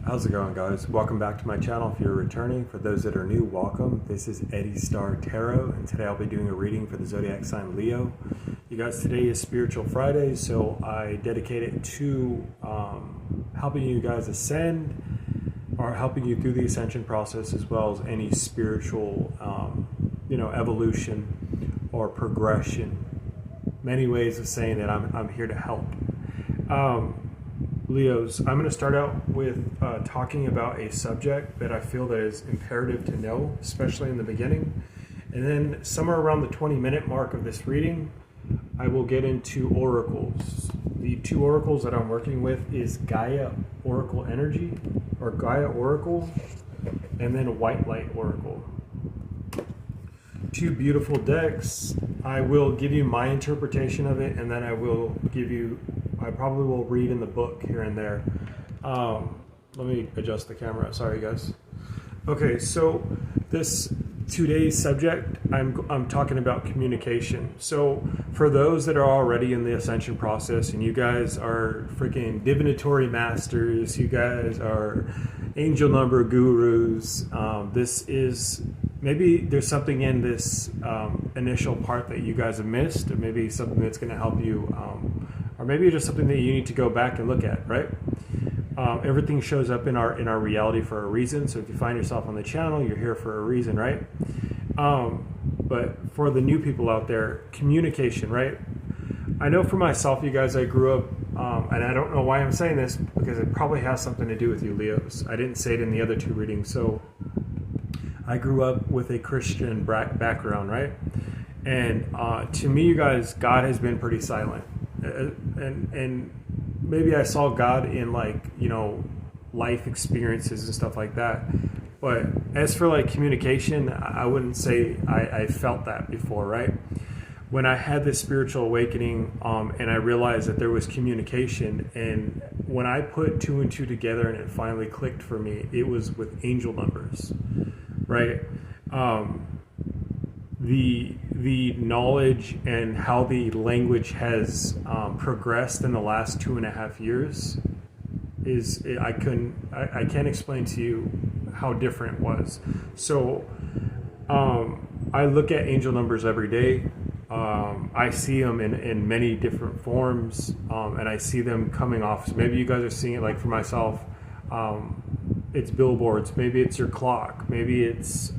How's it going, guys? Welcome back to my channel. If you're returning, for those that are new, welcome. This is Eddie Star Tarot, and today I'll be doing a reading for the zodiac sign Leo. You guys, today is Spiritual Friday, so I dedicate it to helping you guys ascend, or helping you through the ascension process, as well as any spiritual, evolution or progression. Many ways of saying that I'm here to help. Leos, I'm going to start out with talking about a subject that I feel that is imperative to know, especially in the beginning. And then somewhere around the 20-minute mark of this reading, I will get into oracles. The two oracles that I'm working with is Gaia Oracle Energy, or Gaia Oracle, and then White Light Oracle. Two beautiful decks. I will give you my interpretation of it, and then I probably will read in the book here and there. Let me adjust the camera. Sorry, guys. Okay, so today's subject, I'm talking about communication. So for those that are already in the ascension process, and you guys are freaking divinatory masters, you guys are angel number gurus, maybe there's something in this initial part that you guys have missed, or maybe something that's going to help you, or maybe just something that you need to go back and look at, right? Everything shows up in our reality for a reason. So if you find yourself on the channel, you're here for a reason, right? But for the new people out there, communication, right? I know for myself, you guys, I grew up, and I don't know why I'm saying this, because it probably has something to do with you, Leos. I didn't say it in the other two readings. So I grew up with a Christian background, right? And to me, you guys, God has been pretty silent. And maybe I saw God in life experiences and stuff like that. But as for communication, I wouldn't say I felt that before, right? When I had this spiritual awakening, and I realized that there was communication, and when I put two and two together and it finally clicked for me, it was with angel numbers, right? The knowledge and how the language has progressed in the last 2.5 years I can't explain to you how different it was. So I look at angel numbers every day. I see them in many different forms, and I see them coming off. So maybe you guys are seeing it. Like for myself, it's billboards, maybe it's your clock, maybe it's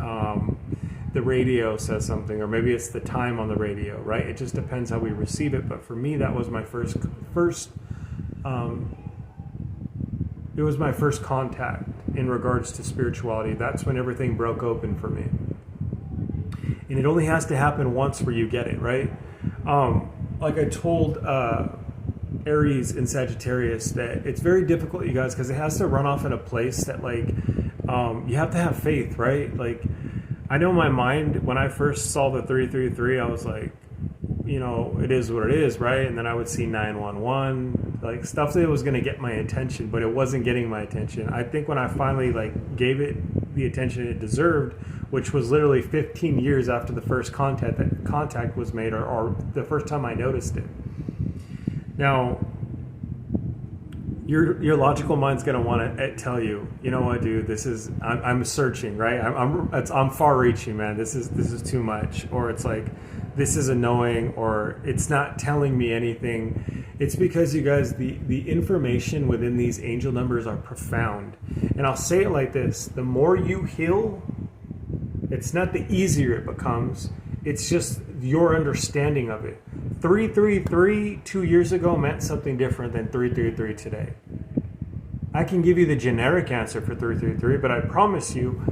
the radio says something, or maybe it's the time on the radio, right? It just depends how we receive it. But for me, that was my first it was my first contact in regards to spirituality. That's when everything broke open for me. And it only has to happen once where you get it, right? Like I told Aries and Sagittarius, that it's very difficult, you guys, because it has to run off in a place that you have to have faith, right? I know my mind, when I first saw the 333, I was like, it is what it is, right? And then I would see 911, stuff that was going to get my attention, but it wasn't getting my attention. I think when I finally gave it the attention it deserved, which was literally 15 years after the first contact was made, or the first time I noticed it. Now, your logical mind's gonna want to tell you, you know what, dude, I'm searching, right? I'm far-reaching, man. This is too much, or it's this is annoying, or it's not telling me anything. It's because, you guys, the information within these angel numbers are profound. And I'll say it like this: the more you heal, it's not the easier it becomes. It's just your understanding of it. 333 2 years ago meant something different than 333 today. I can give you the generic answer for 333, but I promise you,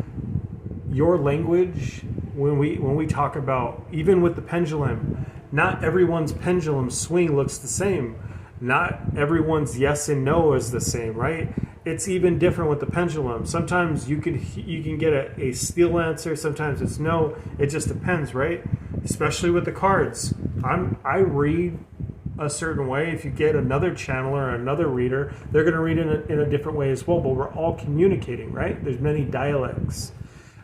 your language, when we talk about, even with the pendulum, not everyone's pendulum swing looks the same. Not everyone's yes and no is the same, right? It's even different with the pendulum. Sometimes you can get a steel answer, sometimes it's no. It just depends, right? Especially with the cards. I read a certain way. If you get another channeler or another reader, they're going to read in a different way as well, but we're all communicating, right? There's many dialects.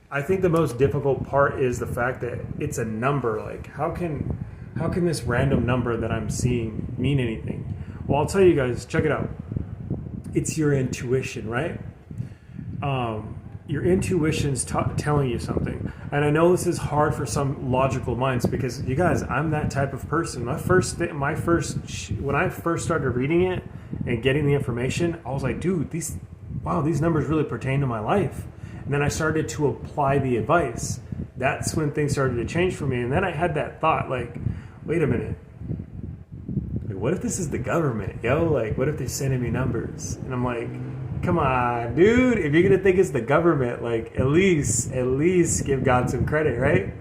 I think the most difficult part is the fact that it's a number. How can this random number that I'm seeing mean anything? Well, I'll tell you guys, check it out. It's your intuition, right? your intuition's telling you something. And I know this is hard for some logical minds because you guys, I'm that type of person. When I first started reading it and getting the information, I was like, dude, these numbers really pertain to my life. And then I started to apply the advice. That's when things started to change for me. And then I had that thought, like, wait a minute. Like, what if this is the government, yo? Like, what if they're sending me numbers? And I'm like, come on, dude. If you're going to think it's the government, like, at least give God some credit, right?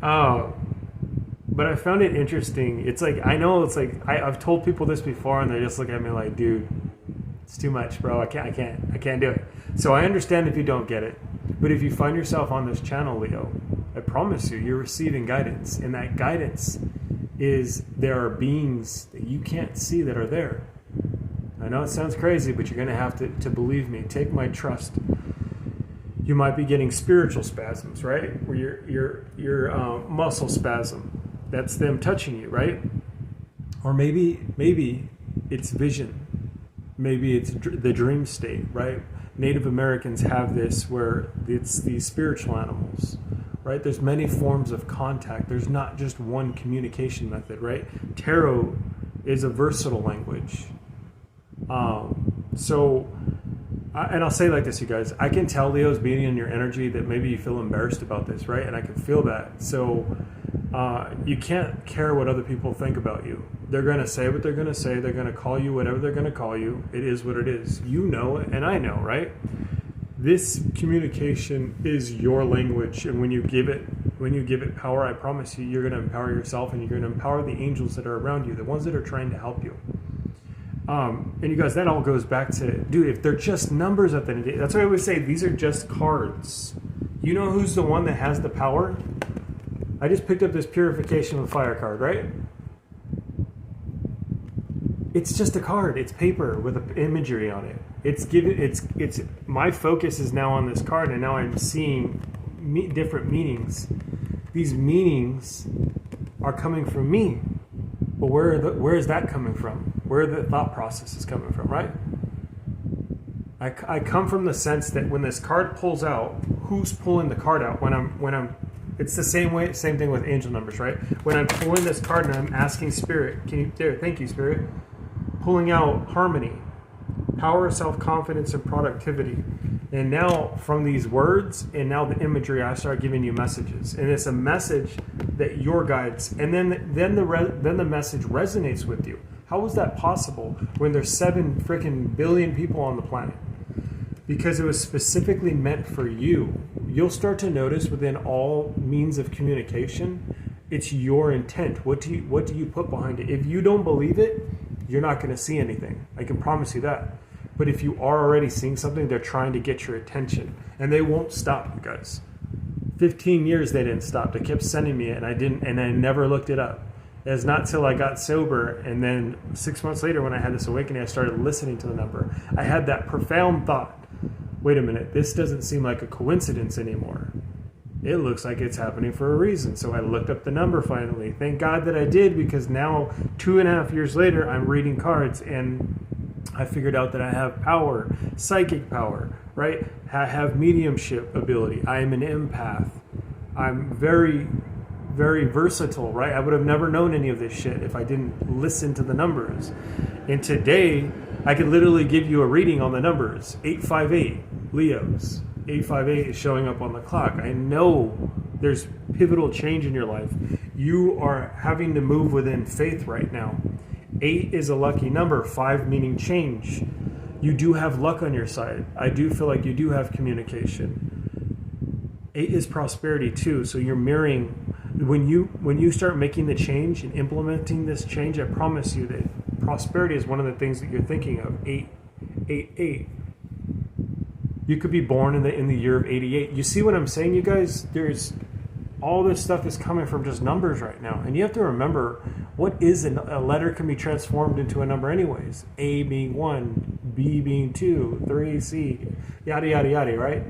But I found it interesting. It's like, I know it's like, I've told people this before and they just look at me like, dude, it's too much, bro. I can't do it. So I understand if you don't get it. But if you find yourself on this channel, Leo, I promise you, you're receiving guidance. And that guidance is there are beings that you can't see that are there. I know it sounds crazy, but you're going to have to believe me. Take my trust. You might be getting spiritual spasms, right? Where your muscle spasm. That's them touching you, right? Or maybe it's vision. Maybe it's the dream state, right? Native Americans have this where it's these spiritual animals, right? There's many forms of contact. There's not just one communication method, right? Tarot is a versatile language. And I'll say like this, you guys, I can tell, Leo's being in your energy that maybe you feel embarrassed about this, right? And I can feel that. So you can't care what other people think about you. They're going to say what they're going to say. They're going to call you whatever they're going to call you. It is what it is. You know it, and I know, right? This communication is your language, and when you give it power, I promise you're going to empower yourself, and you're going to empower the angels that are around you, the ones that are trying to help you. And you guys, that all goes back to, dude, if they're just numbers at the end of the day, that's why I always say these are just cards. You know who's the one that has the power? I just picked up this Purification with Fire card, right? It's just a card. It's paper with an imagery on it. It's my focus is now on this card, and now I'm seeing different meanings. These meanings are coming from me, but where is that coming from? Where the thought process is coming from, right? I come from the sense that when this card pulls out, who's pulling the card out? When I'm it's the same thing with angel numbers, right? When I'm pulling this card and I'm asking Spirit, thank you, Spirit, pulling out harmony, power, self-confidence, and productivity. And now from these words and now the imagery, I start giving you messages. And it's a message that your guides, and then the message resonates with you. How is that possible when there's 7 freaking billion people on the planet? Because it was specifically meant for you. You'll start to notice within all means of communication, it's your intent. What do you put behind it? If you don't believe it, you're not going to see anything. I can promise you that. But if you are already seeing something, they're trying to get your attention. And they won't stop, you guys. 15 years they didn't stop. They kept sending me it, and I never looked it up. It's not till I got sober, and then 6 months later when I had this awakening, I started listening to the number. I had that profound thought. Wait a minute, this doesn't seem like a coincidence anymore. It looks like it's happening for a reason. So I looked up the number finally. Thank God that I did, because now 2.5 years later, I'm reading cards and I figured out that I have power, psychic power, right? I have mediumship ability. I am an empath. I'm very, very versatile, right? I would have never known any of this shit if I didn't listen to the numbers. And today, I could literally give you a reading on the numbers. 858, Leos. 858 is showing up on the clock. I know there's pivotal change in your life. You are having to move within faith right now. 8 is a lucky number, 5 meaning change. You do have luck on your side. I do feel like you do have communication. 8 is prosperity too, so you're mirroring. When you start making the change and implementing this change, I promise you that prosperity is one of the things that you're thinking of. 888. You could be born in the year of 88. You see what I'm saying, you guys? There's all this stuff is coming from just numbers right now. And you have to remember, what is a letter can be transformed into a number anyways. A being 1, B being 2, 3, C, yada, yada, yada, right?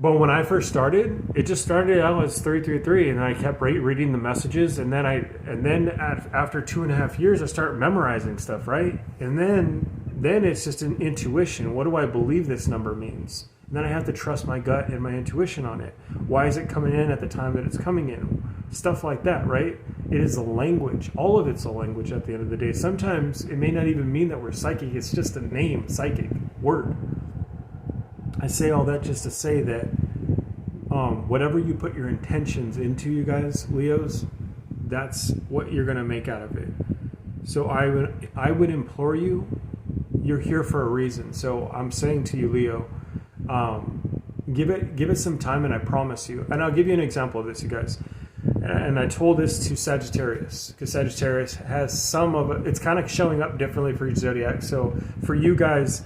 But when I first started, it just started out as 333, and I kept reading the messages, and then after 2.5 years, I started memorizing stuff, right? And then then it's just an intuition. What do I believe this number means? And then I have to trust my gut and my intuition on it. Why is it coming in at the time that it's coming in? Stuff like that, right? It is a language. All of it's a language at the end of the day. Sometimes it may not even mean that we're psychic. It's just a name, psychic, word. I say all that just to say that whatever you put your intentions into, you guys, Leos, that's what you're going to make out of it. So I would implore you, you're here for a reason. So I'm saying to you, Leo, give it some time, and I promise you. And I'll give you an example of this, you guys. And I told this to Sagittarius, because Sagittarius has some of it. It's kind of showing up differently for each zodiac. So for you guys,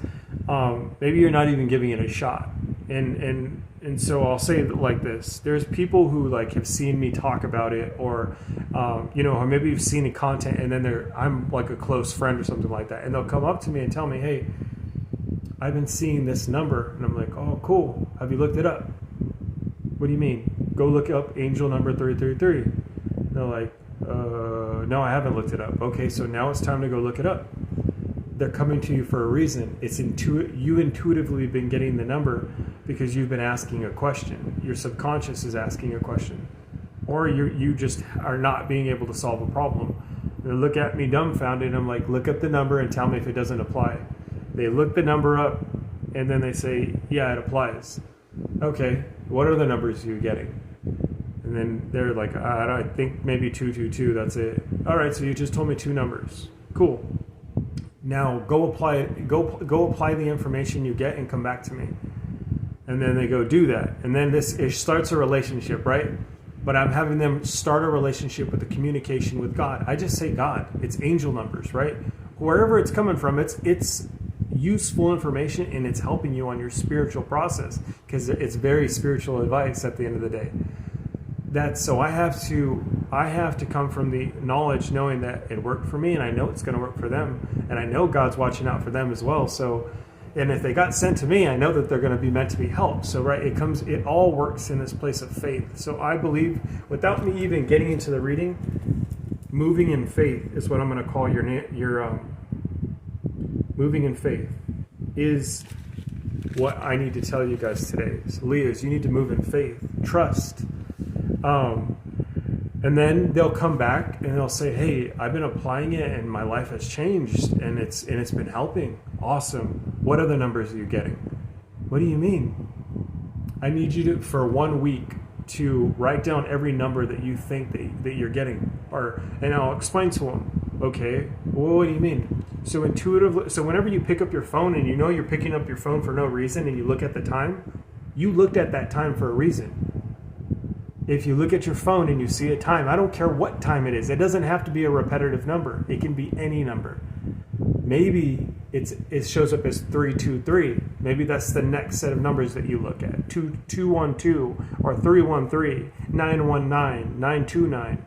maybe you're not even giving it a shot. And so I'll say it like this: there's people who like have seen me talk about it, or or maybe you've seen the content, and then I'm like a close friend or something like that, and they'll come up to me and tell me, "Hey, I've been seeing this number," and I'm like, "Oh, cool. Have you looked it up?" "What do you mean?" "Go look up angel number 333. They're like, "No, I haven't looked it up." "Okay, so now it's time to go look it up." They're coming to you for a reason. It's you intuitively been getting the number because you've been asking a question. Your subconscious is asking a question, or you just are not being able to solve a problem. They look at me dumbfounded, and I'm like, "Look up the number and tell me if it doesn't apply." They look the number up, and then they say, "Yeah, it applies." "Okay, what are the numbers you're getting?" And then they're like, I think maybe 222, that's it." "All right, so you just told me two numbers. Cool. Now go apply it. Go apply the information you get and come back to me." And then they go do that. And then it starts a relationship, right? But I'm having them start a relationship with the communication with God. I just say God. It's angel numbers, right? Wherever it's coming from, it's useful information, and it's helping you on your spiritual process, because it's very spiritual advice at the end of the day. So I have to come from the knowledge, knowing that it worked for me, and I know it's going to work for them, and I know God's watching out for them as well. So, and if they got sent to me, I know that they're going to be meant to be helped. So right, it all works in this place of faith. So I believe, without me even getting into the reading, moving in faith is what I'm going to call your moving in faith is what I need to tell you guys today. So Leos, you need to move in faith, trust. And then they'll come back and they'll say, "Hey, I've been applying it and my life has changed, and it's been helping." "Awesome. What other numbers are you getting?" "What do you mean?" "I need you to, for 1 week, to write down every number that you think that you're getting, and I'll explain to them." "Okay, well, what do you mean?" So intuitively, so whenever you pick up your phone and you know you're picking up your phone for no reason, and you look at the time, you looked at that time for a reason. If you look at your phone and you see a time, I don't care what time it is. It doesn't have to be a repetitive number. It can be any number. Maybe it shows up as 323. Maybe that's the next set of numbers that you look at. 212 or 313, 919, 929.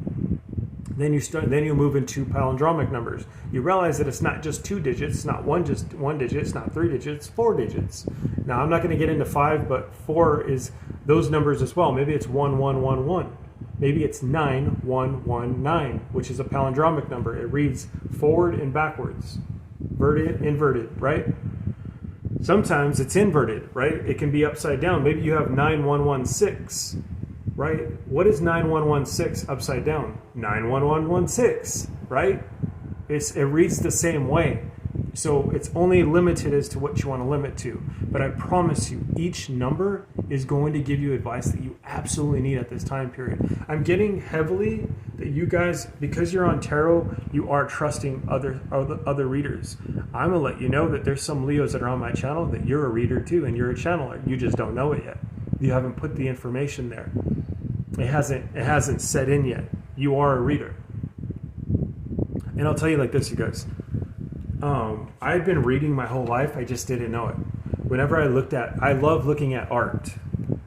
Then you move into palindromic numbers. You realize that it's not just 2 digits, it's not one digit, it's not 3 digits, it's 4 digits. Now I'm not going to get into 5, but 4 is those numbers as well. Maybe it's 1111. Maybe it's 9119, which is a palindromic number. It reads forward and backwards, inverted, right? Sometimes it's inverted, right? It can be upside down. Maybe you have 9116. Right? What is 9116 upside down? 91116, right? It reads the same way. So it's only limited as to what you want to limit to. But I promise you, each number is going to give you advice that you absolutely need at this time period. I'm getting heavily that you guys, because you're on tarot, you are trusting other readers. I'm going to let you know that there's some Leos that are on my channel that you're a reader too, and you're a channeler. You just don't know it yet. You haven't put the information there. It hasn't set in yet. You are a reader. And I'll tell you like this, you guys. I've been reading my whole life. I just didn't know it. Whenever I love looking at art.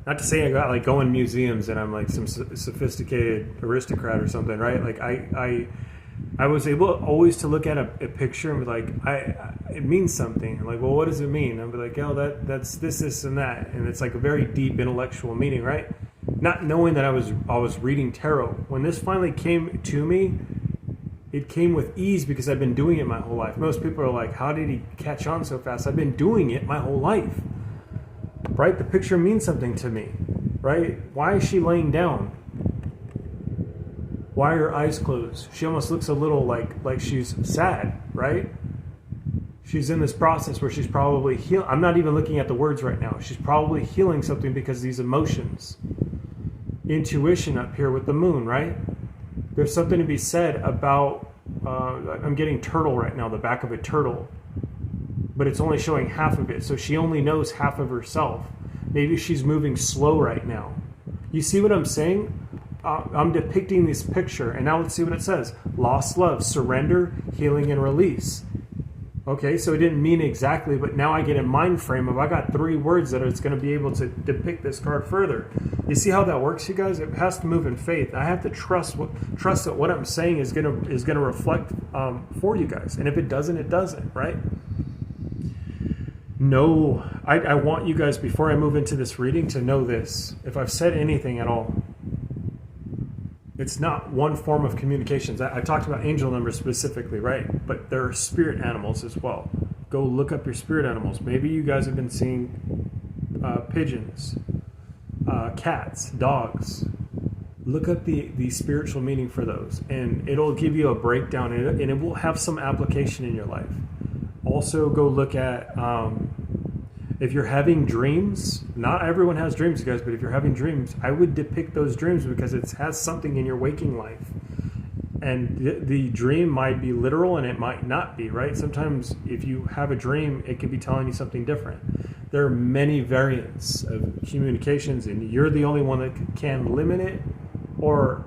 Not to say I got like go in museums and I'm like some sophisticated aristocrat or something, right? Like I was able always to look at a picture and be like, it means something. I'm like, well, what does it mean? I'll be like, oh, that's this, and that. And it's like a very deep intellectual meaning, right? Not knowing that I was reading tarot. When this finally came to me, It came with ease because I've been doing it my whole life. Most people are like, how did he catch on so fast? I've been doing it my whole life, right? The picture means something to me, right? Why is she laying down? Why are her eyes closed? She almost looks a little like she's sad, right? She's in this process where she's probably healing. I'm not even looking at the words right now. She's probably healing something because these emotions. Intuition up here with the moon, right? There's something to be said about, I'm getting turtle right now, the back of a turtle. But it's only showing half of it. So she only knows half of herself. Maybe she's moving slow right now. You see what I'm saying? I'm depicting this picture. And now let's see what it says. Lost love, surrender, healing, and release. Okay, so it didn't mean exactly, but now I get a mind frame of I got 3 words that it's going to be able to depict this card further. You see how that works, you guys? It has to move in faith. I have to trust that what I'm saying is going to reflect for you guys. And if it doesn't, it doesn't, right? No, I want you guys, before I move into this reading, to know this. If I've said anything at all, it's not one form of communications. I talked about angel numbers specifically, right? But there are spirit animals as well. Go look up your spirit animals. Maybe you guys have been seeing pigeons, cats, dogs. Look up the spiritual meaning for those, and it'll give you a breakdown, and it will have some application in your life. Also, go look at if you're having dreams. Not everyone has dreams, you guys, but if you're having dreams, I would depict those dreams because it has something in your waking life. And the dream might be literal and it might not be, right? Sometimes if you have a dream, it could be telling you something different. There are many variants of communications, and you're the only one that can limit it or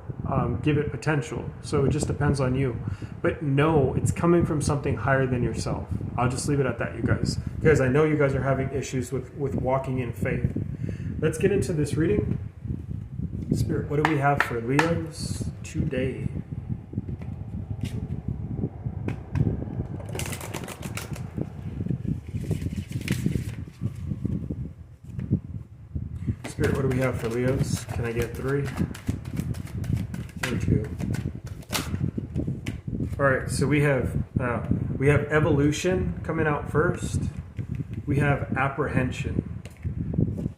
give it potential. So it just depends on you. But no, it's coming from something higher than yourself. I'll just leave it at that, you guys. Because I know you guys are having issues with walking in faith. Let's get into this reading. Spirit, what do we have for Leos today? Spirit, what do we have for Leos? Can I get 3? Or 2? All right, so we have evolution coming out first. We have apprehension.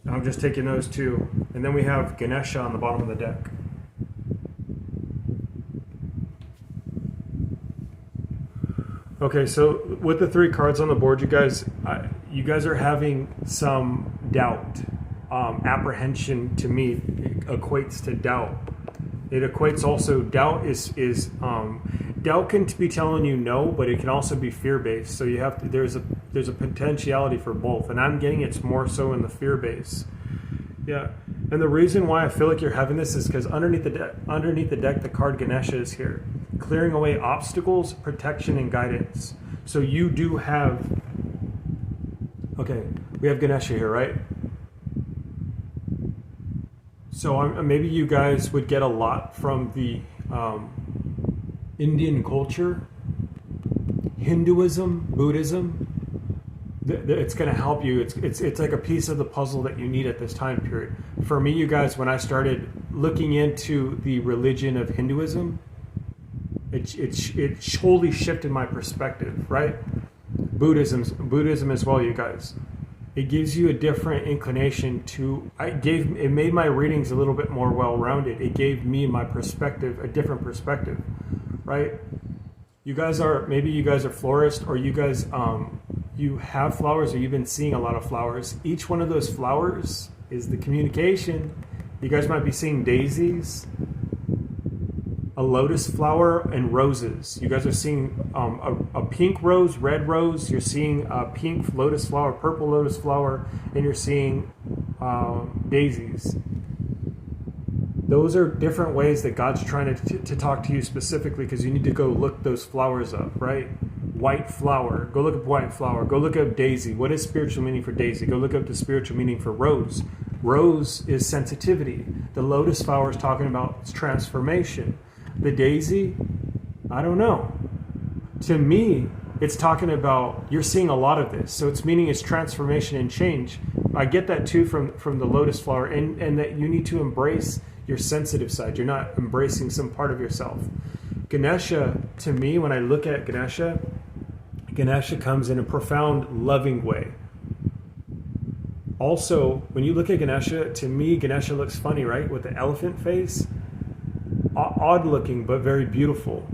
I'm just taking those 2, and then we have Ganesha on the bottom of the deck. Okay, so with the 3 cards on the board, you guys are having some doubt. Apprehension to me equates to doubt. It equates also, doubt is doubt can be telling you no, but it can also be fear-based. So you have to, there's a potentiality for both, and I'm getting it's more so in the fear-based. Yeah, and the reason why I feel like you're having this is because underneath the deck, the card Ganesha is here, clearing away obstacles, protection, and guidance. So you do have. Okay, we have Ganesha here, right? So maybe you guys would get a lot from the Indian culture, Hinduism, Buddhism. It's going to help you. It's like a piece of the puzzle that you need at this time period. For me, you guys, when I started looking into the religion of Hinduism, it totally shifted my perspective, right? Buddhism as well, you guys. It gives you a different inclination to. It made my readings a little bit more well-rounded. It gave me my perspective, a different perspective, right? You guys are florists, or you guys you have flowers, or you've been seeing a lot of flowers. Each one of those flowers is the communication. You guys might be seeing daisies, a lotus flower, and roses. You guys are seeing a pink rose, red rose. You're seeing a pink lotus flower, purple lotus flower, and you're seeing daisies. Those are different ways that God's trying to talk to you specifically, because you need to go look those flowers up, right? White flower. Go look up white flower. Go look up daisy. What is spiritual meaning for daisy? Go look up the spiritual meaning for rose. Rose is sensitivity. The lotus flower is talking about transformation. The daisy, I don't know. To me, it's talking about, you're seeing a lot of this. So it's meaning it's transformation and change. I get that too from the lotus flower, and that you need to embrace your sensitive side. You're not embracing some part of yourself. Ganesha, to me, when I look at Ganesha, Ganesha comes in a profound, loving way. Also, when you look at Ganesha, to me, Ganesha looks funny, right? With the elephant face. Odd looking, but very beautiful.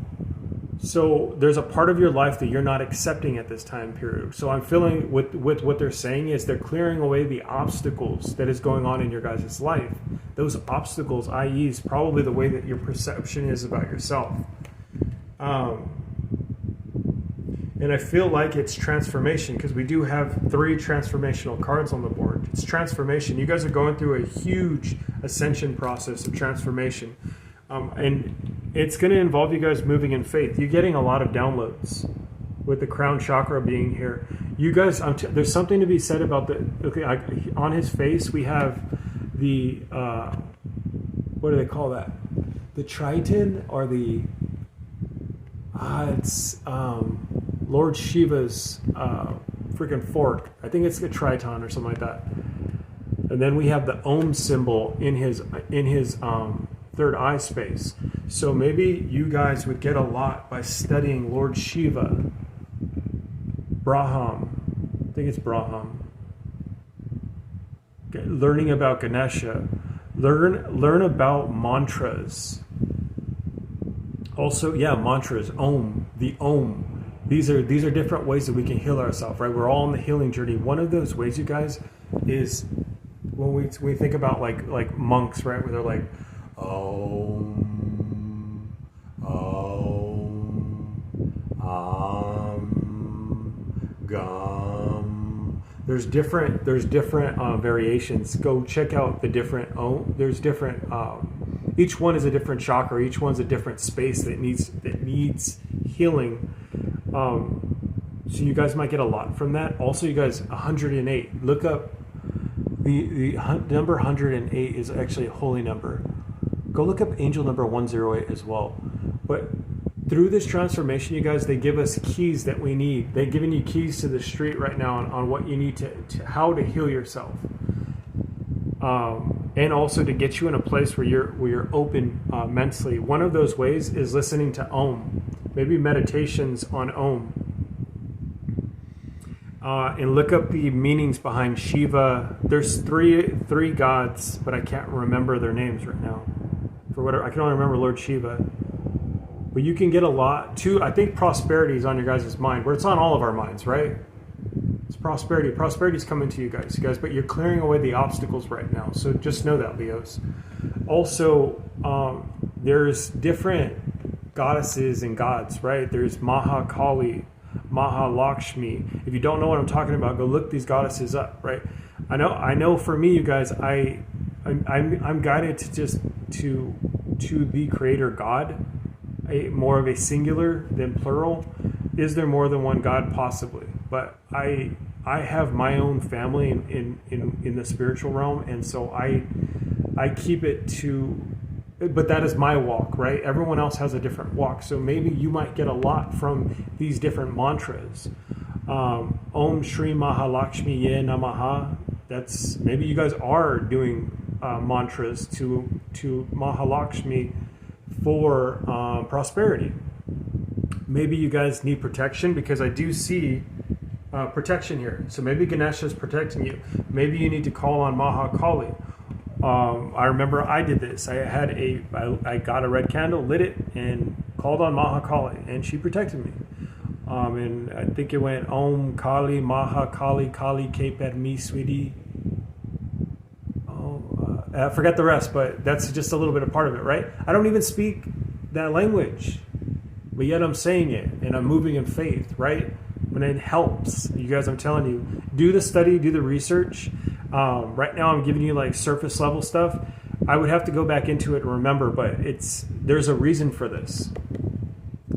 So there's a part of your life that you're not accepting at this time period. So I'm feeling with what they're saying is they're clearing away the obstacles that is going on in your guys' life. Those obstacles, i.e., is probably the way that your perception is about yourself. And I feel like it's transformation, because we do have 3 transformational cards on the board. It's transformation. You guys are going through a huge ascension process of transformation. And it's going to involve you guys moving in faith. You're getting a lot of downloads with the crown chakra being here. You guys, there's something to be said about on his face, we have the, what do they call that? The Triton, or the, it's Lord Shiva's freaking fork. I think it's a Triton or something like that. And then we have the Om symbol in his third eye space. So maybe you guys would get a lot by studying Lord Shiva, Braham. I think it's Braham. Learning about Ganesha. Learn about mantras. Also, mantras. Om. The Om. These are different ways that we can heal ourselves, right? We're all on the healing journey. One of those ways, you guys, is when we think about like monks, right? Where they're like, Om, Gum. There's different variations. Go check out the different Om. There's different. Each one is a different chakra. Each one's a different space that needs healing. So you guys might get a lot from that. Also, you guys, 108. Look up the number 108 is actually a holy number. Go look up angel number 108 as well. But through this transformation, you guys, they give us keys that we need. They're giving you keys to the street right now on what you need to how to heal yourself. And also to get you in a place where you're open mentally. One of those ways is listening to Om. Maybe meditations on Om. And look up the meanings behind Shiva. There's three gods, but I can't remember their names right now. For whatever, I can only remember Lord Shiva. But you can get a lot too. I think prosperity is on your guys' mind, where it's on all of our minds, right? It's prosperity. Prosperity's coming to you guys, but you're clearing away the obstacles right now. So just know that, Leos. Also, there's different goddesses and gods, right? There's Mahakali, Mahalakshmi. If you don't know what I'm talking about, go look these goddesses up, right? I know for me, you guys, I'm guided to just to the creator God, more of a singular than plural. Is there more than one God? Possibly, but I have my own family in the spiritual realm, and so I keep it to. But that is my walk, right? Everyone else has a different walk. So maybe you might get a lot from these different mantras. Om Shri Mahalakshmi Ye Namaha. That's maybe you guys are doing mantras to Mahalakshmi for prosperity. Maybe you guys need protection, because I do see protection here. So maybe Ganesha is protecting you. Maybe you need to call on Mahakali. I remember I did this. I got a red candle, lit it, and called on Mahakali, and she protected me. And I think it went Om Kali Mahakali Kali Ke Padmi Switi. I forget the rest, but that's just a little bit of part of it, right? I don't even speak that language, but yet I'm saying it, and I'm moving in faith, right? When it helps, you guys, I'm telling you, do the study, do the research. Right now I'm giving you like surface level stuff. I would have to go back into it and remember, but there's a reason for this.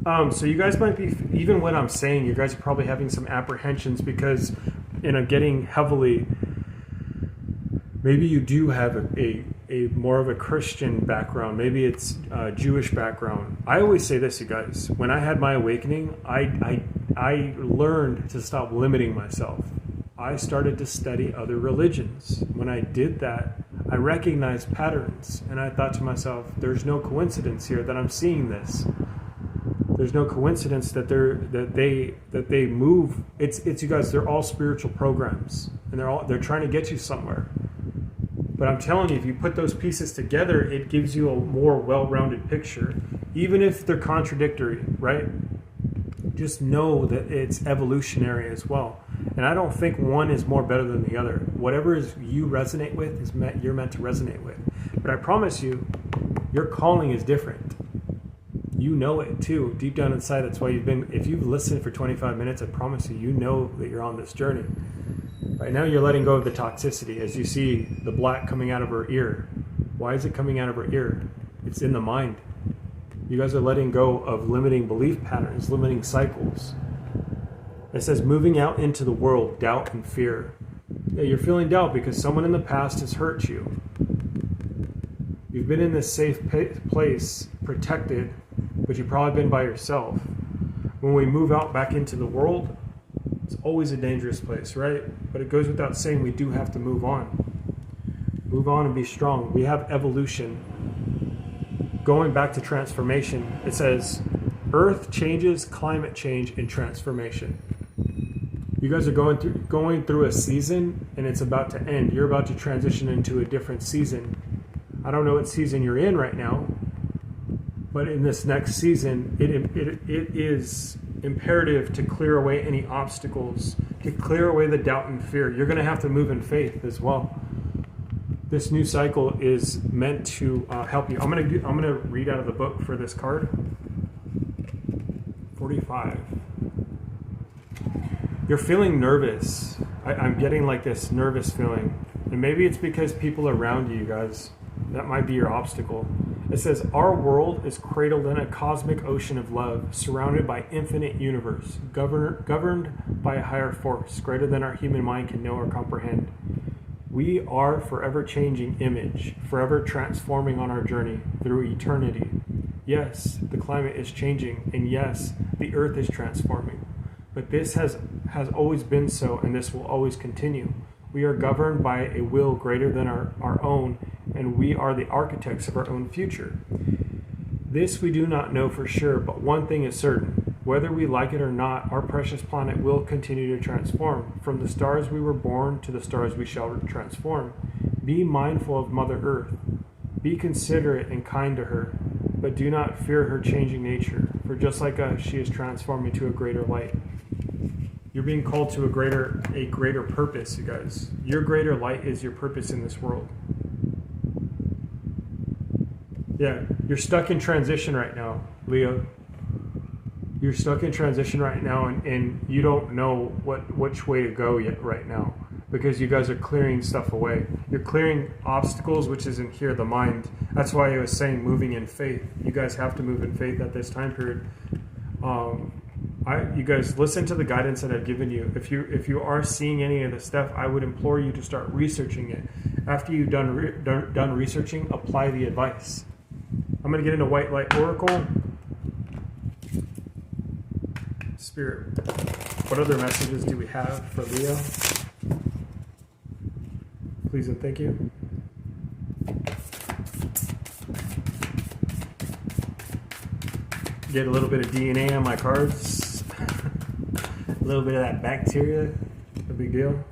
So you guys might be, even what I'm saying, you guys are probably having some apprehensions, because I'm getting heavily, maybe you do have a more of a Christian background. Maybe it's a Jewish background. I always say this, you guys, when I had my awakening, I learned to stop limiting myself. I started to study other religions. When I did that, I recognized patterns, and I thought to myself, there's no coincidence here that I'm seeing this. There's no coincidence that they move. It's you guys. They're all spiritual programs, and they're trying to get you somewhere. But I'm telling you, if you put those pieces together, it gives you a more well-rounded picture, even if they're contradictory, right? Just know that it's evolutionary as well. And I don't think one is more better than the other. Whatever you resonate with you're meant to resonate with. But I promise you, your calling is different. You know it too, deep down inside. That's why if you've listened for 25 minutes, I promise you, you know that you're on this journey. Right now, you're letting go of the toxicity as you see the black coming out of her ear. Why is it coming out of her ear? It's in the mind. You guys are letting go of limiting belief patterns, limiting cycles. It says moving out into the world, doubt and fear. Yeah, you're feeling doubt because someone in the past has hurt you. You've been in this safe place, protected, but you've probably been by yourself. When we move out back into the world, it's always a dangerous place, right? But it goes without saying, we do have to move on. Move on and be strong. We have evolution. Going back to transformation, it says, Earth changes, climate change, and transformation. You guys are going through a season, and it's about to end. You're about to transition into a different season. I don't know what season you're in right now, but in this next season, it is imperative to clear away any obstacles, to clear away the doubt and fear. You're going to have to move in faith as well. This new cycle is meant to help you. I'm gonna read out of the book for this card. 45. You're feeling nervous. I'm getting like this nervous feeling, and maybe it's because people around you guys. That might be your obstacle. It says, our world is cradled in a cosmic ocean of love, surrounded by infinite universe, governed by a higher force, greater than our human mind can know or comprehend. We are forever changing image, forever transforming on our journey through eternity. Yes, the climate is changing, and yes, the earth is transforming. But this has always been so, and this will always continue. We are governed by a will greater than our own, and we are the architects of our own future. This we do not know for sure, but one thing is certain. Whether we like it or not, our precious planet will continue to transform. From the stars we were born to the stars we shall transform. Be mindful of Mother Earth. Be considerate and kind to her, but do not fear her changing nature, for just like us, she is transforming to a greater light. You're being called to a greater purpose, you guys. Your greater light is your purpose in this world. Yeah, you're stuck in transition right now, Leo. You're stuck in transition right now, and you don't know which way to go yet right now, because you guys are clearing stuff away. You're clearing obstacles, which is in here, the mind. That's why I was saying moving in faith. You guys have to move in faith at this time period. You guys listen to the guidance that I've given you. If you are seeing any of this stuff, I would implore you to start researching it. After you've done researching, apply the advice. I'm going to get into White Light Oracle. Spirit, what other messages do we have for Leo? Please and thank you. Get a little bit of DNA on my cards. A little bit of that bacteria. No big deal.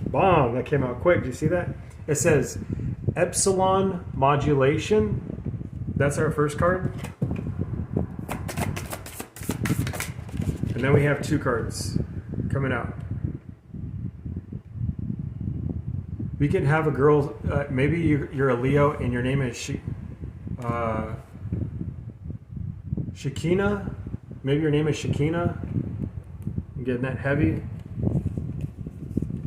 Bomb, that came out quick. Did you see that? It says Epsilon Modulation. That's our first card. And then we have two cards coming out. We can have a girl, maybe you're a Leo and your name is Shekina. Maybe your name is Shekina. I'm getting that heavy.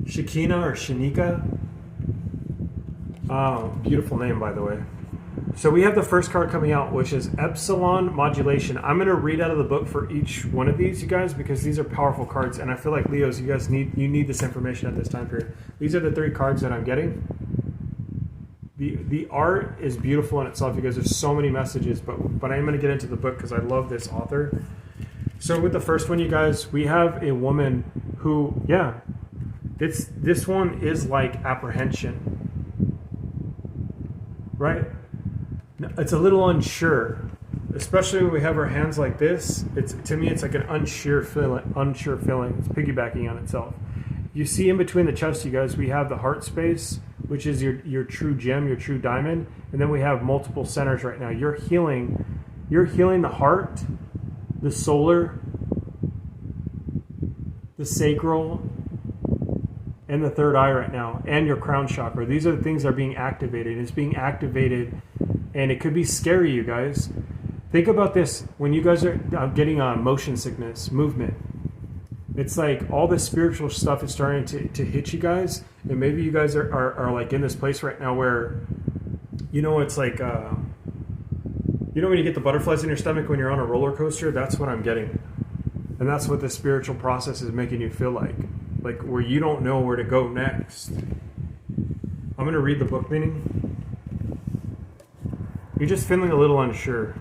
Shekina or Shanika. Beautiful name, by the way. So we have the first card coming out, which is Epsilon Modulation. I'm going to read out of the book for each one of these, you guys, because these are powerful cards, and I feel like Leos, you guys need this information at this time period. These are the three cards that I'm getting. The art is beautiful in itself, you guys. There's so many messages, but I am going to get into the book because I love this author. So with the first one, you guys, we have a woman who, yeah, this one is like apprehension, right? It's a little unsure. especially when we have our hands like this, to me it's like an unsure feeling. It's piggybacking on itself. You see in between the chest, you guys, we have the heart space, which is your true gem, your true diamond, and then we have multiple centers right now. You're healing the heart, the solar, the sacral, and the third eye right now, and your crown chakra. These are the things that are being activated. It's being activated, and it could be scary, you guys. Think about this when you guys are getting on motion sickness, movement. It's like all this spiritual stuff is starting to hit you guys, and maybe you guys are like in this place right now where, it's like, when you get the butterflies in your stomach when you're on a roller coaster, that's what I'm getting. And that's what the spiritual process is making you feel like where you don't know where to go next. I'm going to read the book meaning. You're just feeling a little unsure.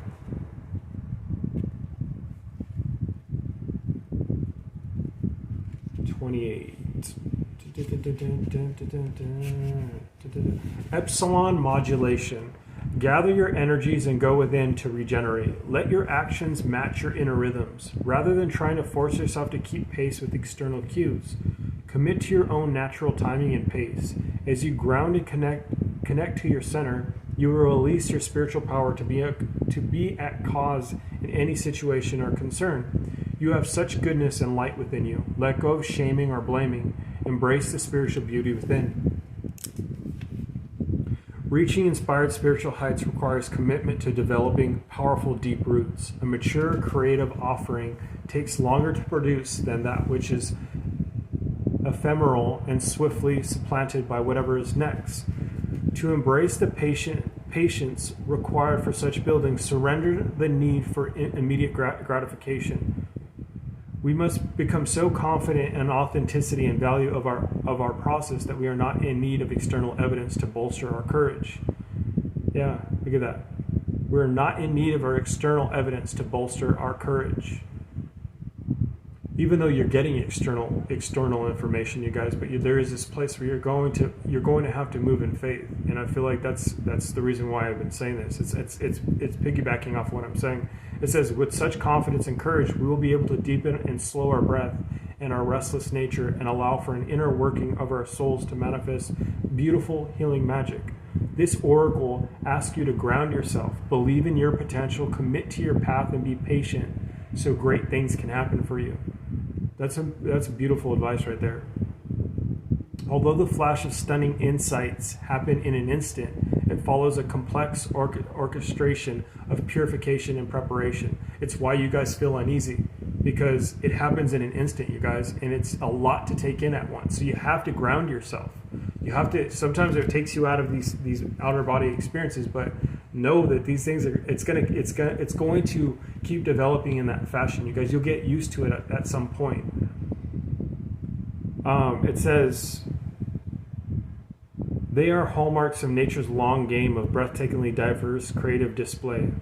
Epsilon modulation. Gather your energies and go within to regenerate. Let your actions match your inner rhythms. Rather than trying to force yourself to keep pace with external cues, commit to your own natural timing and pace. As you ground and connect to your center, you will release your spiritual power to be at cause in any situation or concern. You have such goodness and light within you. Let go of shaming or blaming. Embrace the spiritual beauty within. Reaching inspired spiritual heights requires commitment to developing powerful deep roots. A mature creative offering takes longer to produce than that which is ephemeral and swiftly supplanted by whatever is next. To embrace the patience required for such building, surrender the need for immediate gratification. We must become so confident in authenticity and value of our process that we are not in need of external evidence to bolster our courage. Yeah, look at that. We're not in need of our external evidence to bolster our courage. Even though you're getting external information, you guys, but there is this place where you're going to have to move in faith, and I feel like that's the reason why I've been saying this. It's piggybacking off what I'm saying. It says, with such confidence and courage, we will be able to deepen and slow our breath and our restless nature, and allow for an inner working of our souls to manifest beautiful healing magic. This oracle asks you to ground yourself, believe in your potential, commit to your path, and be patient, so great things can happen for you. That's beautiful advice right there. Although the flash of stunning insights happen in an instant, it follows a complex orchestration of purification and preparation. It's why you guys feel uneasy, because it happens in an instant, you guys, and it's a lot to take in at once. So you have to ground yourself. You have to. Sometimes it takes you out of these outer body experiences, but know that these things it's going to keep developing in that fashion. You guys, you'll get used to it at some point. It says, they are hallmarks of nature's long game of breathtakingly diverse creative display.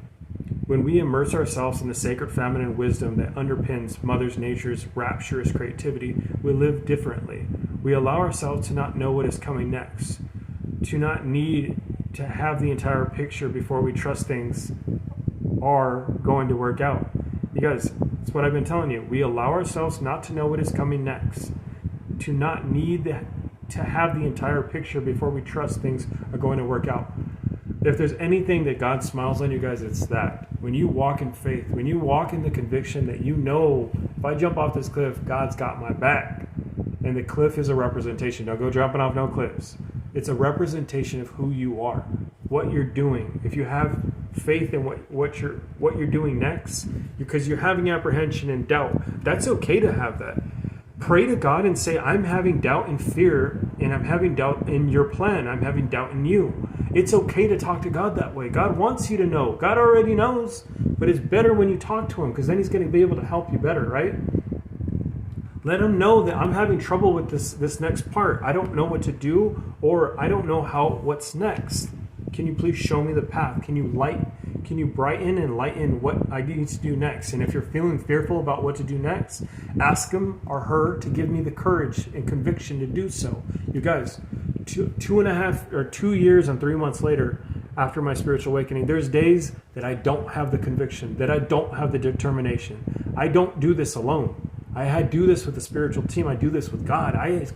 When we immerse ourselves in the sacred feminine wisdom that underpins Mother Nature's rapturous creativity, we live differently. We allow ourselves to not know what is coming next, to not need to have the entire picture before we trust things are going to work out. You guys, that's what I've been telling you. We allow ourselves not to know what is coming next, to not need to have the entire picture before we trust things are going to work out. If there's anything that God smiles on, you guys, it's that. When you walk in faith, when you walk in the conviction that you know, if I jump off this cliff, God's got my back. And the cliff is a representation. Don't go jumping off no cliffs. It's a representation of who you are, what you're doing. If you have faith in what you're doing next, because you're having apprehension and doubt, that's okay to have that. Pray to God and say, I'm having doubt and fear, and I'm having doubt in your plan. I'm having doubt in you. It's okay to talk to God that way. God wants you to know. God already knows, but it's better when you talk to him, because then he's going to be able to help you better, right? Let him know that I'm having trouble with this next part. I don't know what to do, or I don't know what's next. Can you please show me the path? Can you brighten and lighten what I need to do next? And if you're feeling fearful about what to do next, ask him or her to give me the courage and conviction to do so. You guys, 2.5 or 2 years and 3 months later, after my spiritual awakening. There's days that I don't have the conviction, that I don't have the determination. I don't do this alone. I do this with the spiritual team. I do this with God. I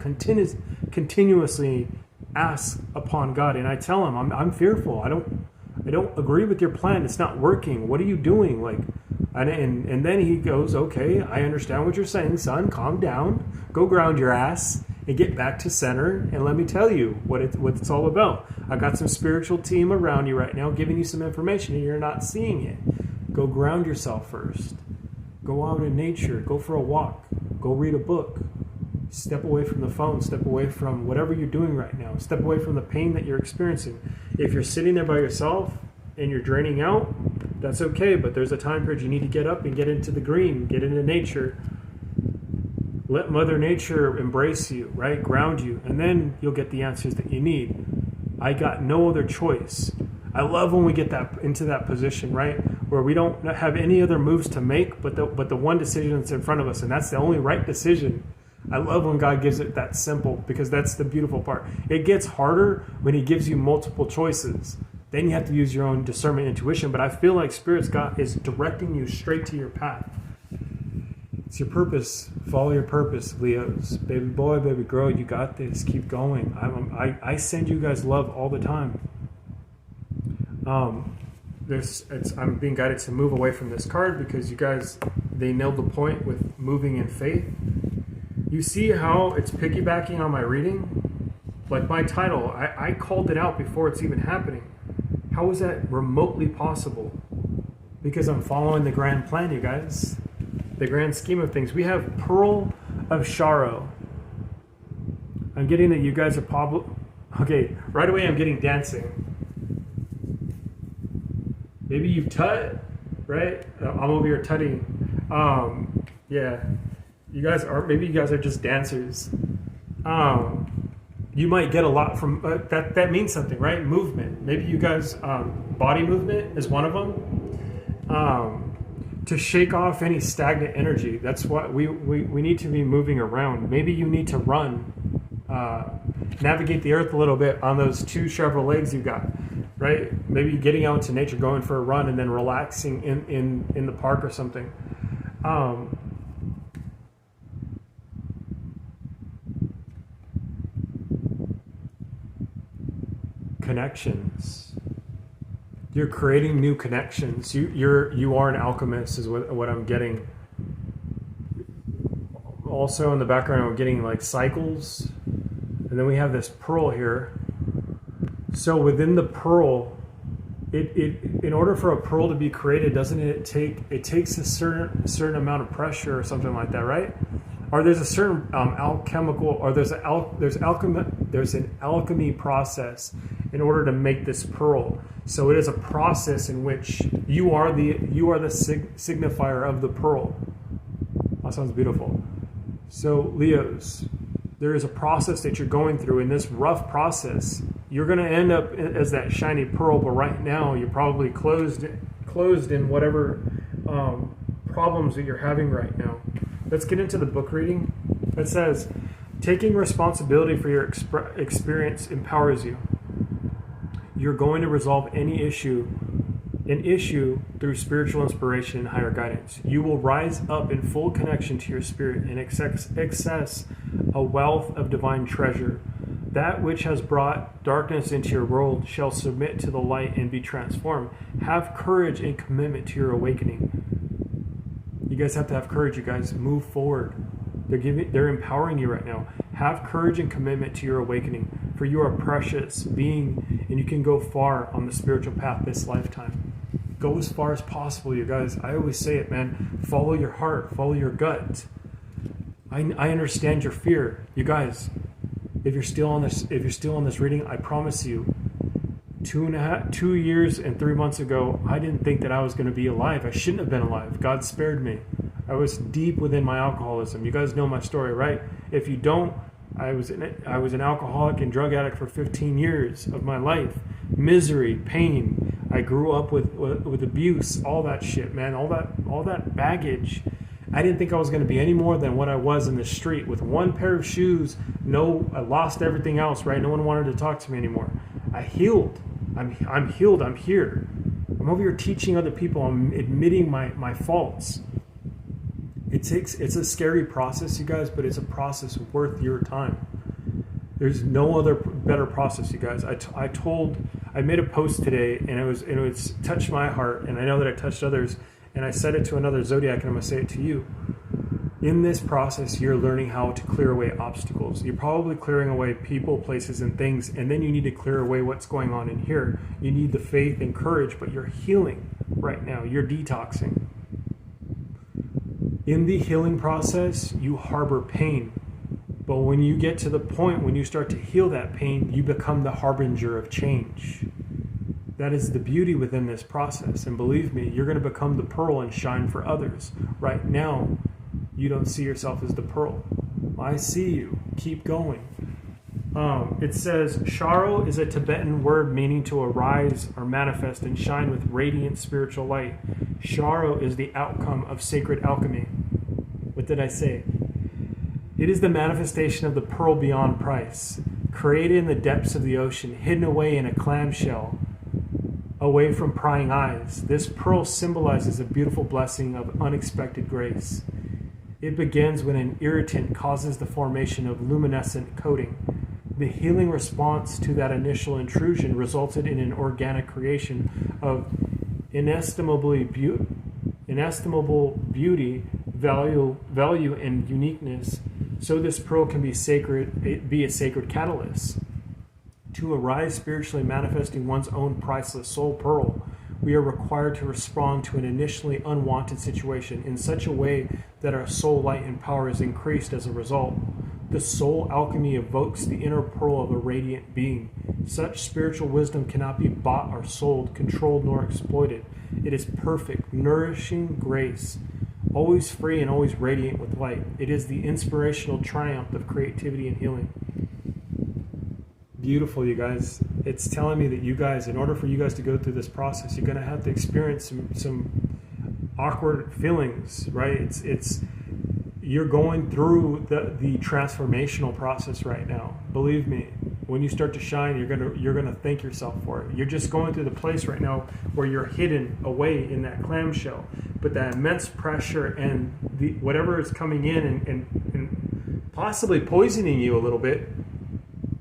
continuously ask upon God, and I tell him, I'm fearful. I don't agree with your plan. It's not working. What are you doing? And then he goes, okay, I understand what you're saying, son. Calm down. Go ground your ass and get back to center, and let me tell you what it's all about. I got some spiritual team around you right now giving you some information, and you're not seeing it. Go ground yourself first. Go out in nature. Go for a walk. Go read a book. Step away from the phone. Step away from whatever you're doing right now. Step away from the pain that you're experiencing. If you're sitting there by yourself and you're draining out, that's okay, but there's a time period you need to get up and get into the green, get into nature. Let Mother Nature embrace you, right? Ground you, and then you'll get the answers that you need. I got no other choice. I love when we get into that position, right? Where we don't have any other moves to make, but the one decision that's in front of us, and that's the only right decision. I love when God gives it that simple, because that's the beautiful part. It gets harder when he gives you multiple choices. Then you have to use your own discernment, intuition, but I feel like Spirit's God is directing you straight to your path. It's your purpose. Follow your purpose, Leos. Baby boy, baby girl, you got this. Keep going. I send you guys love all the time. I'm being guided to move away from this card because you guys, they nailed the point with moving in faith. You see how it's piggybacking on my reading? Like my title, I called it out before it's even happening. How is that remotely possible? Because I'm following the grand plan, you guys. The grand scheme of things. We have Pearl of Sharo. I'm getting that you guys are probably... Okay, right away I'm getting dancing. Maybe you tut, right? I'm over here tutting. Yeah. You guys are... Maybe you guys are just dancers. You might get a lot from... that means something, right? Movement. Maybe you guys... body movement is one of them. To shake off any stagnant energy. That's what we need to be moving around. Maybe you need to run, navigate the earth a little bit on those two Chevrolet legs you got, right? Maybe getting out into nature, going for a run, and then relaxing in the park or something. Connections. You're creating new connections. You are an alchemist is what I'm getting. Also in the background I'm getting like cycles. And then we have this pearl here. So within the pearl, it in order for a pearl to be created, doesn't it takes a certain amount of pressure or something like that, right? Or there's a certain alchemical, or there's an alchemy process in order to make this pearl. So it is a process in which you are the signifier of the pearl. That sounds beautiful. So Leos, there is a process that you're going through. In this rough process, you're going to end up as that shiny pearl, but right now you're probably closed in whatever problems that you're having right now. Let's get into the book reading. It says, taking responsibility for your experience empowers you. You're going to resolve an issue through spiritual inspiration and higher guidance. You will rise up in full connection to your spirit and access a wealth of divine treasure. That which has brought darkness into your world shall submit to the light and be transformed. Have courage and commitment to your awakening. You guys have to have courage, you guys. Move forward. They're empowering you right now. Have courage and commitment to your awakening, for you are a precious being, and you can go far on the spiritual path this lifetime. Go as far as possible, you guys. I always say it, man. Follow your heart. Follow your gut. I understand your fear, you guys. If you're still on this reading, I promise you, 2 years and 3 months ago, I didn't think that I was going to be alive. I shouldn't have been alive. God spared me. I was deep within my alcoholism. You guys know my story, right? If you don't, I was an alcoholic and drug addict for 15 years of my life. Misery, pain. I grew up with abuse, all that shit, man. All that baggage. I didn't think I was going to be any more than what I was in the street with one pair of shoes. I lost everything else, right? No one wanted to talk to me anymore. I healed. I'm healed. I'm here. I'm over here teaching other people. I'm admitting my faults. It's a scary process, you guys, but it's a process worth your time. There's no other better process, you guys. I made a post today, and it was touched my heart, and I know that it touched others, and I said it to another Zodiac, and I'm going to say it to you. In this process, you're learning how to clear away obstacles. You're probably clearing away people, places, and things, and then you need to clear away what's going on in here. You need the faith and courage, but you're healing right now. You're detoxing. In the healing process, you harbor pain. But when you get to the point when you start to heal that pain, you become the harbinger of change. That is the beauty within this process. And believe me, you're going to become the pearl and shine for others. Right now, you don't see yourself as the pearl. I see you. Keep going. It says, Sharo is a Tibetan word meaning to arise or manifest and shine with radiant spiritual light. Sharo is the outcome of sacred alchemy. What did I say? It is the manifestation of the pearl beyond price, created in the depths of the ocean, hidden away in a clamshell, away from prying eyes. This pearl symbolizes a beautiful blessing of unexpected grace. It begins when an irritant causes the formation of luminescent coating. The healing response to that initial intrusion resulted in an organic creation of inestimable beauty, value, and uniqueness. So this pearl can be a sacred catalyst. To arise spiritually manifesting one's own priceless soul pearl, we are required to respond to an initially unwanted situation in such a way that our soul light and power is increased as a result. The soul alchemy evokes the inner pearl of a radiant being. Such spiritual wisdom cannot be bought or sold, controlled, nor exploited. It is perfect, nourishing grace, always free and always radiant with light. It is the inspirational triumph of creativity and healing. Beautiful, you guys. It's telling me that you guys, in order for you guys to go through this process, you're going to have to experience some awkward feelings, right? It's you're going through the transformational process right now. Believe me, when you start to shine, you're gonna thank yourself for it. You're just going through the place right now where you're hidden away in that clamshell, but that immense pressure and the whatever is coming in and possibly poisoning you a little bit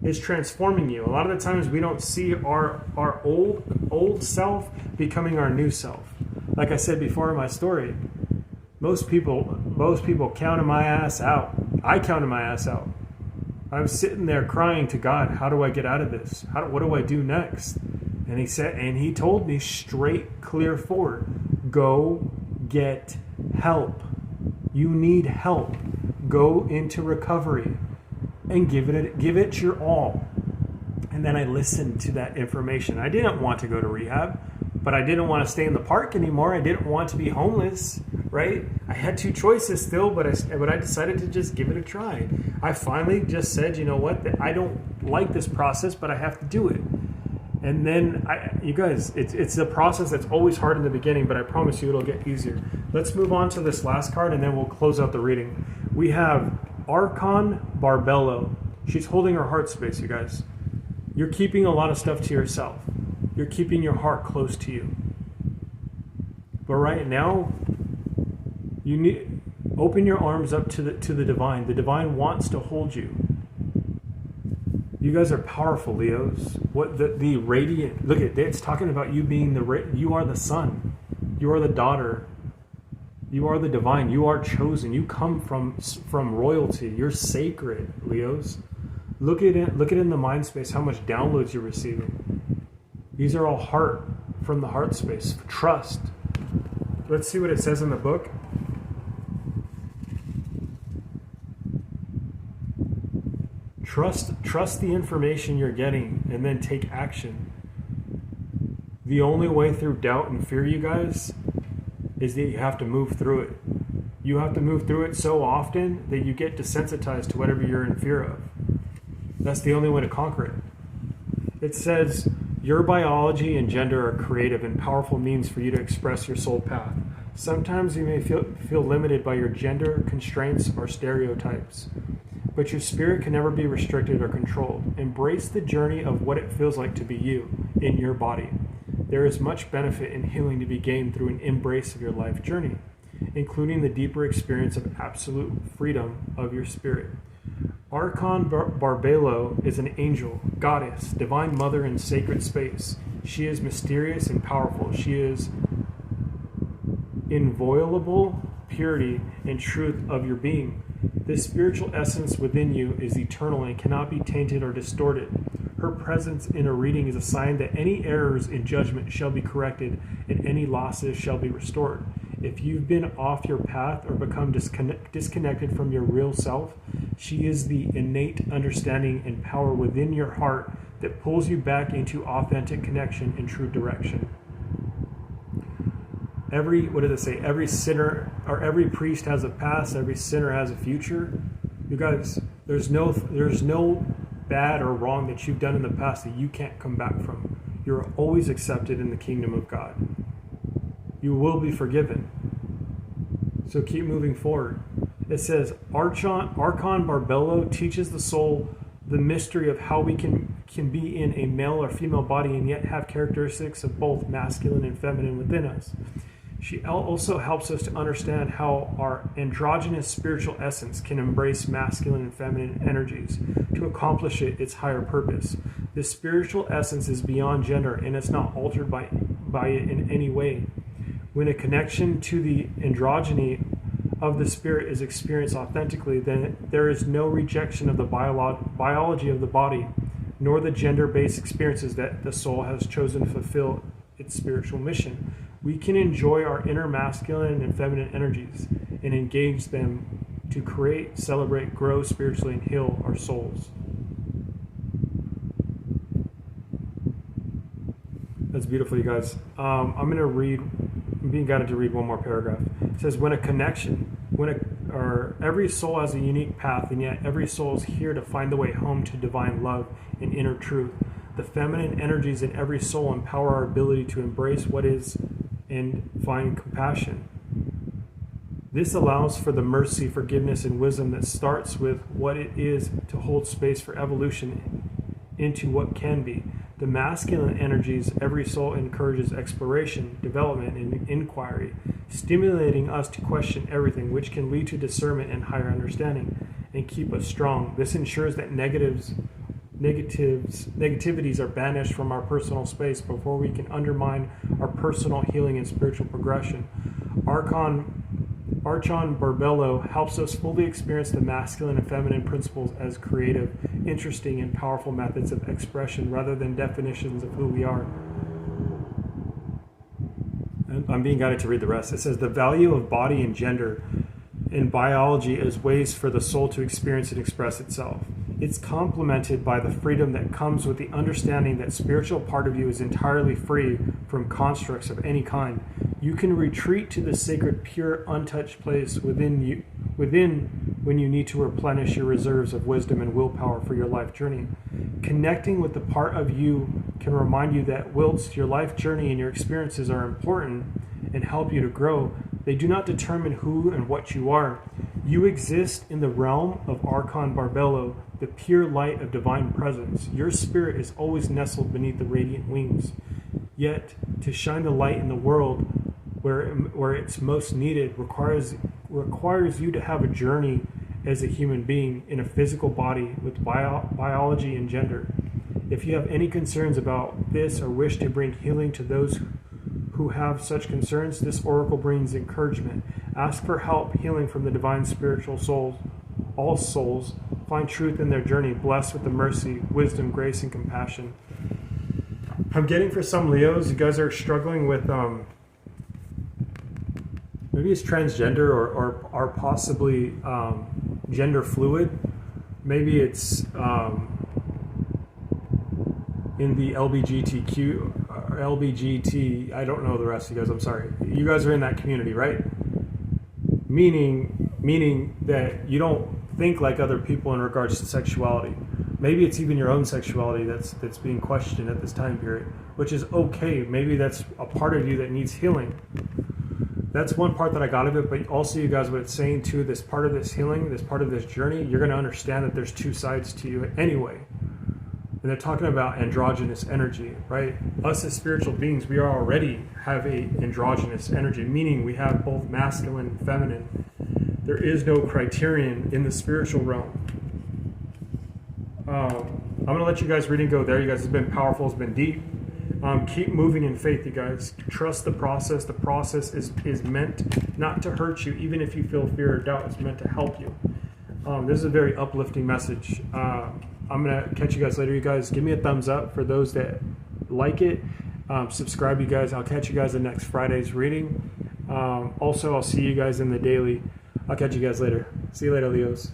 is transforming you. A lot of the times we don't see our old self becoming our new self. Like I said before in my story, most people counted my ass out. I counted my ass out. I was sitting there crying to God, how do I get out of this? What do I do next? And he told me straight, clear forward, go get help. You need help. Go into recovery and give it your all. And then I listened to that information. I didn't want to go to rehab, but I didn't want to stay in the park anymore. I didn't want to be homeless, right? I had two choices still, but I decided to just give it a try. I finally just said, you know what? I don't like this process, but I have to do it. And then, you guys, it's a process that's always hard in the beginning, but I promise you it'll get easier. Let's move on to this last card, and then we'll close out the reading. We have Archon Barbello. She's holding her heart space, you guys. You're keeping a lot of stuff to yourself. You're keeping your heart close to you. But right now, you need open your arms up to the divine. The divine wants to hold you. You guys are powerful, Leos. What the radiant? Look at it. It's talking about you being you are the sun. You are the daughter. You are the divine. You are chosen. You come from royalty. You're sacred, Leos. Look at it. Look at it in the mind space. How much downloads you're receiving. These are all heart from the heart space. Trust. Let's see what it says in the book. Trust the information you're getting and then take action. The only way through doubt and fear, you guys, is that you have to move through it. You have to move through it so often that you get desensitized to whatever you're in fear of. That's the only way to conquer it. It says, your biology and gender are creative and powerful means for you to express your soul path. Sometimes you may feel limited by your gender constraints or stereotypes. But your spirit can never be restricted or controlled. Embrace the journey of what it feels like to be you in your body. There is much benefit in healing to be gained through an embrace of your life journey, including the deeper experience of absolute freedom of your spirit. Archon Barbelo is an angel, goddess, divine mother in sacred space. She is mysterious and powerful. She is inviolable purity and truth of your being. This spiritual essence within you is eternal and cannot be tainted or distorted. Her presence in a reading is a sign that any errors in judgment shall be corrected and any losses shall be restored. If you've been off your path or become disconnected from your real self, she is the innate understanding and power within your heart that pulls you back into authentic connection and true direction. Every sinner or every priest has a past, every sinner has a future. You guys, there's no bad or wrong that you've done in the past that you can't come back from. You're always accepted in the kingdom of God. You will be forgiven. So keep moving forward. It says, Archon Barbelo teaches the soul the mystery of how we can be in a male or female body and yet have characteristics of both masculine and feminine within us. She also helps us to understand how our androgynous spiritual essence can embrace masculine and feminine energies to accomplish its higher purpose. This spiritual essence is beyond gender and it's not altered by it in any way. When a connection to the androgyny of the spirit is experienced authentically, then there is no rejection of the biology of the body, nor the gender-based experiences that the soul has chosen to fulfill its spiritual mission. We can enjoy our inner masculine and feminine energies and engage them to create, celebrate, grow spiritually, and heal our souls. That's beautiful, you guys. I'm being guided to read one more paragraph. It says, every soul has a unique path, and yet every soul is here to find the way home to divine love and inner truth. The feminine energies in every soul empower our ability to embrace what is and find compassion. This allows for the mercy, forgiveness, and wisdom that starts with what it is to hold space for evolution into what can be. The masculine energies, every soul encourages exploration, development, and inquiry, stimulating us to question everything, which can lead to discernment and higher understanding, and keep us strong. This ensures that negativities are banished from our personal space before we can undermine our personal healing and spiritual progression. Archon Barbelo helps us fully experience the masculine and feminine principles as creative, interesting, and powerful methods of expression rather than definitions of who we are. I'm being guided to read the rest. It says, the value of body and gender in biology as ways for the soul to experience and express itself. It's complemented by the freedom that comes with the understanding that spiritual part of you is entirely free from constructs of any kind. You can retreat to the sacred, pure, untouched place within when you need to replenish your reserves of wisdom and willpower for your life journey. Connecting with the part of you can remind you that whilst your life journey and your experiences are important and help you to grow, they do not determine who and what you are. You exist in the realm of Archon Barbelo, the pure light of divine presence. Your spirit is always nestled beneath the radiant wings. Yet, to shine the light in the world where it's most needed requires you to have a journey as a human being in a physical body with biology and gender. If you have any concerns about this or wish to bring healing to those who have such concerns, this oracle brings encouragement. Ask for help healing from the divine spiritual souls. All souls find truth in their journey, blessed with the mercy, wisdom, grace, and compassion. I'm getting for some Leos, you guys are struggling with maybe it's transgender or possibly gender fluid. Maybe it's in the LBGTQ or LBGT. I don't know the rest of you guys. I'm sorry. You guys are in that community, right? Meaning that you don't think like other people in regards to sexuality. Maybe it's even your own sexuality that's being questioned at this time period, which is okay. Maybe that's a part of you that needs healing. That's one part that I got of it, but also you guys, what it's saying too, this part of this healing, this part of this journey, you're going to understand that there's two sides to you anyway. And they're talking about androgynous energy, right? Us as spiritual beings, we already have a androgynous energy, meaning we have both masculine and feminine. There is no criterion in the spiritual realm. I'm going to let you guys read and go there. You guys, it's been powerful, it's been deep. Keep moving in faith, you guys. Trust the process. The process is meant not to hurt you, even if you feel fear or doubt. It's meant to help you. This is a very uplifting message. I'm going to catch you guys later. You guys, give me a thumbs up for those that like it. Subscribe, you guys. I'll catch you guys in next Friday's reading. Also, I'll see you guys in the daily. I'll catch you guys later. See you later, Leos.